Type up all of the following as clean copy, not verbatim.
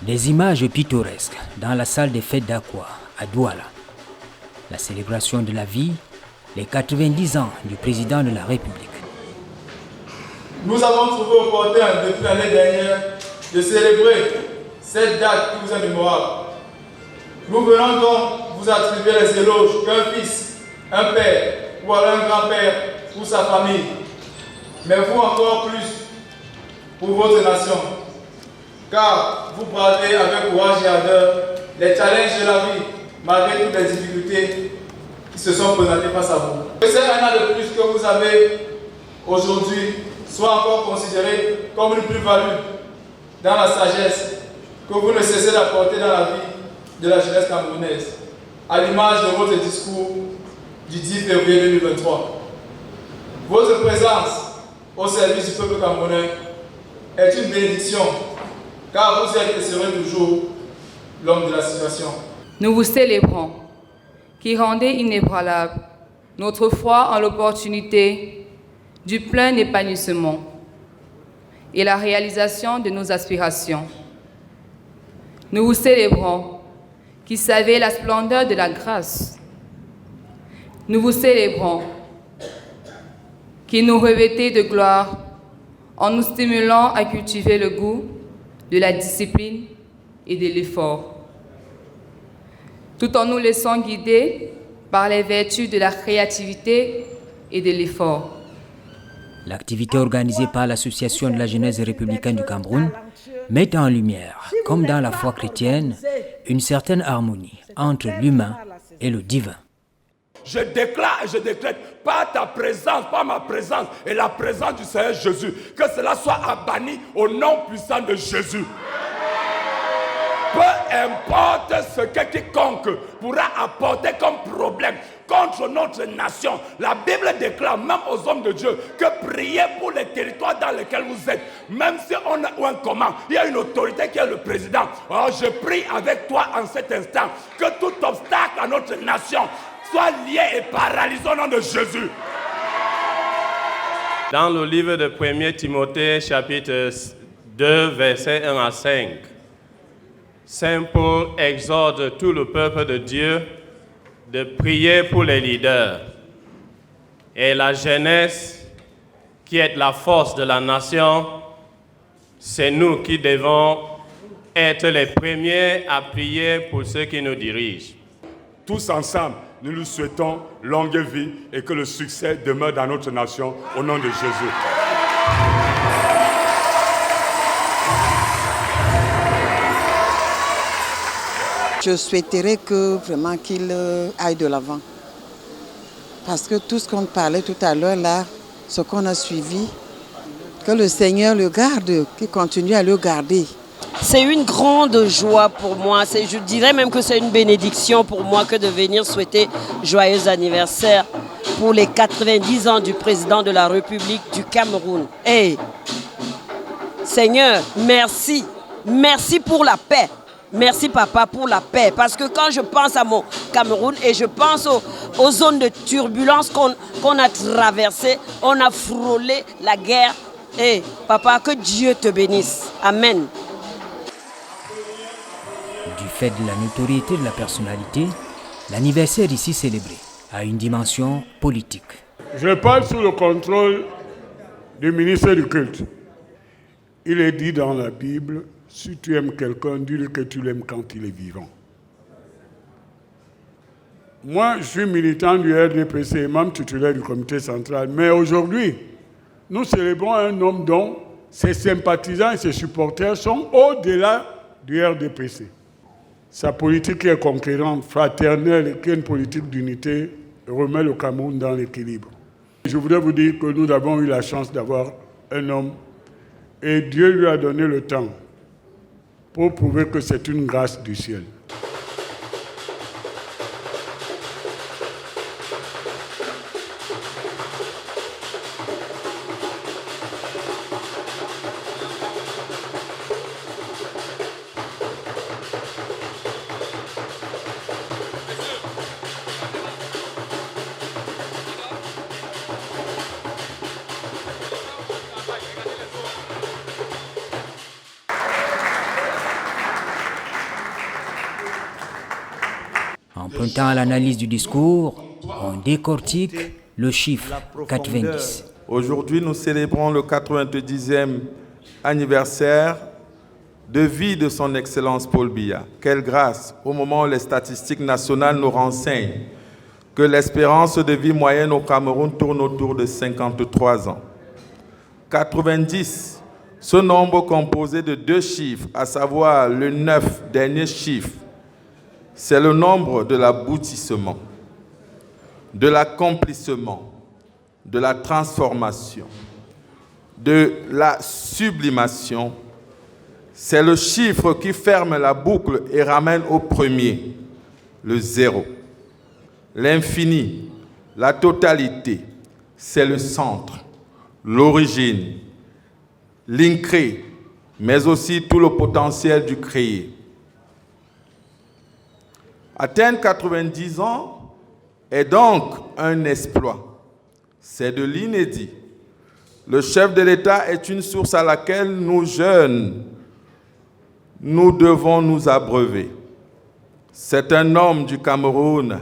Des images pittoresques dans la salle des fêtes d'Aqua, à Douala. La célébration de la vie, les 90 ans du président de la République. Nous avons trouvé opportun depuis l'année dernière de célébrer cette date qui vous est mémorable. Nous venons donc vous attribuer les éloges qu'un fils, un père ou alors un grand-père pour sa famille, mais vous encore plus pour votre nation, car vous bravez avec courage et ardeur les challenges de la vie, malgré toutes les difficultés qui se sont présentées face à vous. Que c'est un an de plus que vous avez aujourd'hui soit encore considéré comme une plus-value dans la sagesse que vous ne cessez d'apporter dans la vie de la jeunesse camerounaise, à l'image de votre discours du 10 février 2023. Votre présence au service du peuple camerounais est une bénédiction, car vous êtes et serez toujours l'homme de la situation. Nous vous célébrons, qui rendez inébranlable notre foi en l'opportunité du plein épanouissement et la réalisation de nos aspirations. Nous vous célébrons, qui savez la splendeur de la grâce. Nous vous célébrons, qui nous revêtez de gloire en nous stimulant à cultiver le goût de la discipline et de l'effort, tout en nous laissant guider par les vertus de la créativité et de l'effort. L'activité organisée par l'Association de la jeunesse républicaine du Cameroun met en lumière, comme dans la foi chrétienne, une certaine harmonie entre l'humain et le divin. Je déclare et je décrète par ta présence, par ma présence et la présence du Seigneur Jésus, que cela soit banni au nom puissant de Jésus. Peu importe ce que quiconque pourra apporter comme problème contre notre nation, la Bible déclare même aux hommes de Dieu que priez pour les territoires dans lesquels vous êtes, même si on a un commande, il y a une autorité qui est le président. Alors je prie avec toi en cet instant que tout obstacle à notre nation soit lié et paralysé au nom de Jésus. Dans le livre de 1 Timothée, chapitre 2, versets 1 à 5, Saint Paul exhorte tout le peuple de Dieu de prier pour les leaders et la jeunesse qui est la force de la nation. C'est nous qui devons être les premiers à prier pour ceux qui nous dirigent. Tous ensemble, nous lui souhaitons longue vie et que le succès demeure dans notre nation au nom de Jésus. Je souhaiterais que vraiment qu'il aille de l'avant. Parce que tout ce qu'on parlait tout à l'heure là, ce qu'on a suivi, que le Seigneur le garde, qu'il continue à le garder. C'est une grande joie pour moi. Je dirais même que c'est une bénédiction pour moi que de venir souhaiter joyeux anniversaire pour les 90 ans du président de la République du Cameroun. Hey, Seigneur, merci. Merci pour la paix. Merci papa pour la paix, parce que quand je pense à mon Cameroun et je pense aux zones de turbulence qu'on a traversées, on a frôlé la guerre. Et papa, que Dieu te bénisse. Amen. Du fait de la notoriété de la personnalité, l'anniversaire ici célébré a une dimension politique. Je parle sous le contrôle du ministère du culte. Il est dit dans la Bible, si tu aimes quelqu'un, dis-lui que tu l'aimes quand il est vivant. Moi, je suis militant du RDPC, membre titulaire du comité central. Mais aujourd'hui, nous célébrons un homme dont ses sympathisants et ses supporters sont au-delà du RDPC. Sa politique est conquérante, fraternelle, et qui est une politique d'unité, remet le Cameroun dans l'équilibre. Je voudrais vous dire que nous avons eu la chance d'avoir un homme et Dieu lui a donné le temps pour prouver que c'est une grâce du ciel. Prenant à l'analyse du discours, on décortique le chiffre 90. Aujourd'hui, nous célébrons le 90e anniversaire de vie de son Excellence Paul Biya. Quelle grâce, au moment où les statistiques nationales nous renseignent que l'espérance de vie moyenne au Cameroun tourne autour de 53 ans. 90, ce nombre composé de 2 chiffres, à savoir le 9, dernier chiffre, c'est le nombre de l'aboutissement, de l'accomplissement, de la transformation, de la sublimation. C'est le chiffre qui ferme la boucle et ramène au premier, le 0. L'infini, la totalité, c'est le centre, l'origine, l'incré, mais aussi tout le potentiel du créé. Atteindre 90 ans est donc un exploit. C'est de l'inédit. Le chef de l'État est une source à laquelle nous jeunes, nous devons nous abreuver. C'est un homme du Cameroun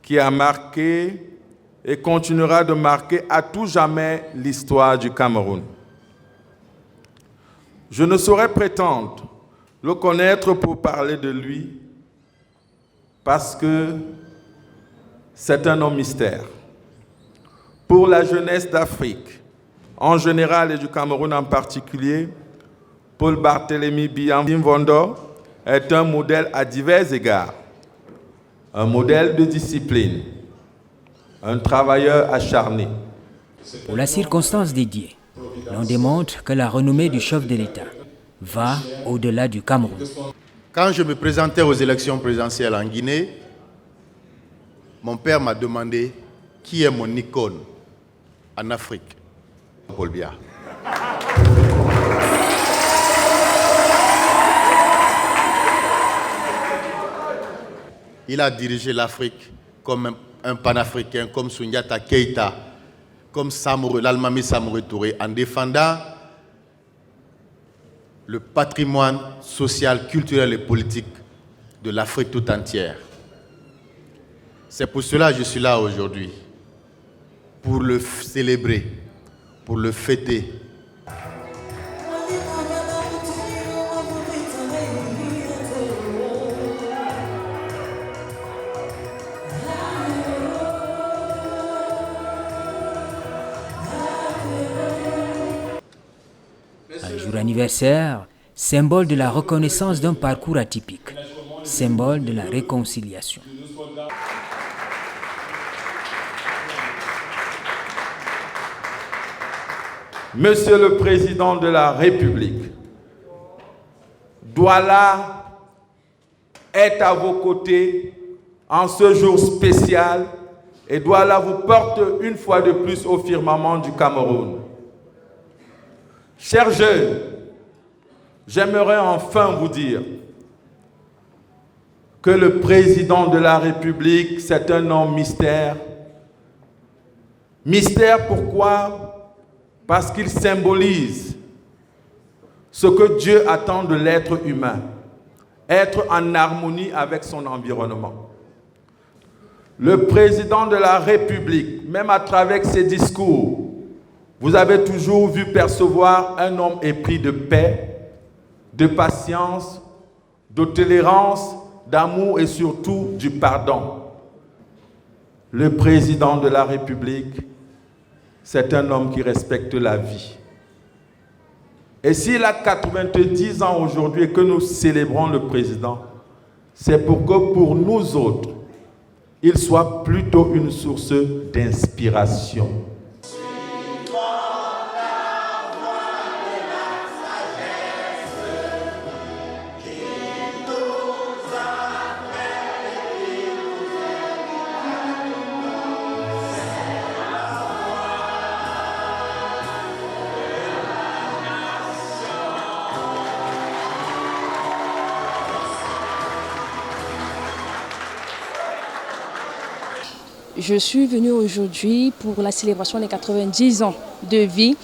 qui a marqué et continuera de marquer à tout jamais l'histoire du Cameroun. Je ne saurais prétendre le connaître pour parler de lui parce que c'est un homme mystère. Pour la jeunesse d'Afrique, en général et du Cameroun en particulier, Paul Barthélemy Biya Mvondo est un modèle à divers égards. Un modèle de discipline, un travailleur acharné. Pour la circonstance dédiée, l'on démontre que la renommée du chef de l'État va au-delà du Cameroun. Quand je me présentais aux élections présidentielles en Guinée, mon père m'a demandé qui est mon icône en Afrique. Paul Biya. Il a dirigé l'Afrique comme un panafricain, comme Soundiata Keïta, comme l'Almami Samori Touré, en défendant le patrimoine social, culturel et politique de l'Afrique tout entière. C'est pour cela que je suis là aujourd'hui, pour le célébrer, pour le fêter. Un jour anniversaire, symbole de la reconnaissance d'un parcours atypique, symbole de la réconciliation. Monsieur le Président de la République, Douala est à vos côtés en ce jour spécial et Douala vous porte une fois de plus au firmament du Cameroun. Chers jeunes, j'aimerais enfin vous dire que le Président de la République, c'est un homme mystère. Mystère pourquoi? Parce qu'il symbolise ce que Dieu attend de l'être humain, être en harmonie avec son environnement. Le Président de la République, même à travers ses discours, vous avez toujours vu percevoir un homme épris de paix, de patience, de tolérance, d'amour et surtout du pardon. Le Président de la République, c'est un homme qui respecte la vie. Et s'il a 90 ans aujourd'hui et que nous célébrons le Président, c'est pour que pour nous autres, il soit plutôt une source d'inspiration. Je suis venue aujourd'hui pour la célébration des 90 ans de vie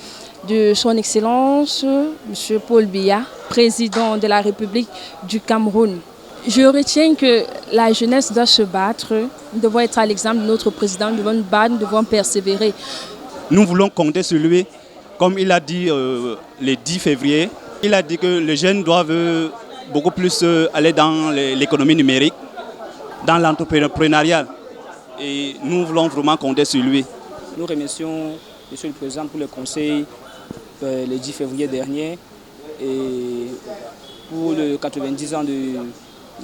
de son Excellence, M. Paul Biya, président de la République du Cameroun. Je retiens que la jeunesse doit se battre. Nous devons être à l'exemple de notre président, nous devons nous battre, nous devons persévérer. Nous voulons compter sur lui, comme il a dit le 10 février. Il a dit que les jeunes doivent beaucoup plus aller dans l'économie numérique, dans l'entrepreneuriat. Et nous voulons vraiment compter sur lui. Nous remercions M. le Président pour le conseil le 10 février dernier. Et pour le 90 ans de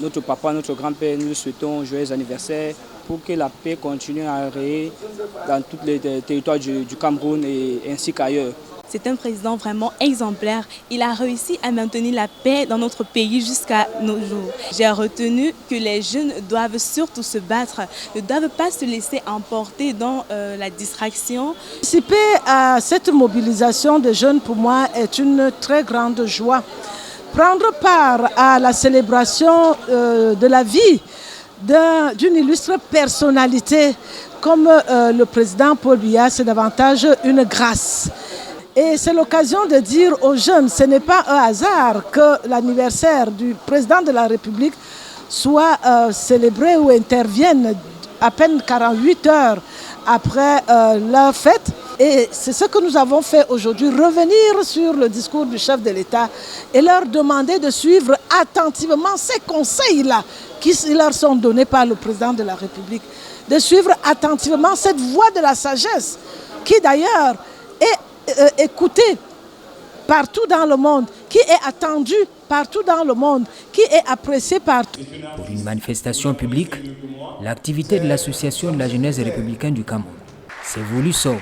notre papa, notre grand-père, nous souhaitons joyeux anniversaire pour que la paix continue à régner dans tous les territoires du Cameroun et ainsi qu'ailleurs. C'est un président vraiment exemplaire. Il a réussi à maintenir la paix dans notre pays jusqu'à nos jours. J'ai retenu que les jeunes doivent surtout se battre, ne doivent pas se laisser emporter dans la distraction. Participer à cette mobilisation des jeunes, pour moi, est une très grande joie. Prendre part à la célébration de la vie d'une illustre personnalité comme le président Paul Biya, c'est davantage une grâce. Et c'est l'occasion de dire aux jeunes, ce n'est pas un hasard que l'anniversaire du président de la République soit célébré ou intervienne à peine 48 heures après leur fête. Et c'est ce que nous avons fait aujourd'hui, revenir sur le discours du chef de l'État et leur demander de suivre attentivement ces conseils-là qui leur sont donnés par le président de la République, de suivre attentivement cette voie de la sagesse qui d'ailleurs est écoutée partout dans le monde, qui est attendue partout dans le monde, qui est appréciée partout. Pour une manifestation publique, l'activité de l'Association de la jeunesse républicaine du Cameroun s'est voulue sobre,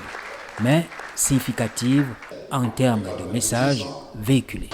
mais significative en termes de messages véhiculés.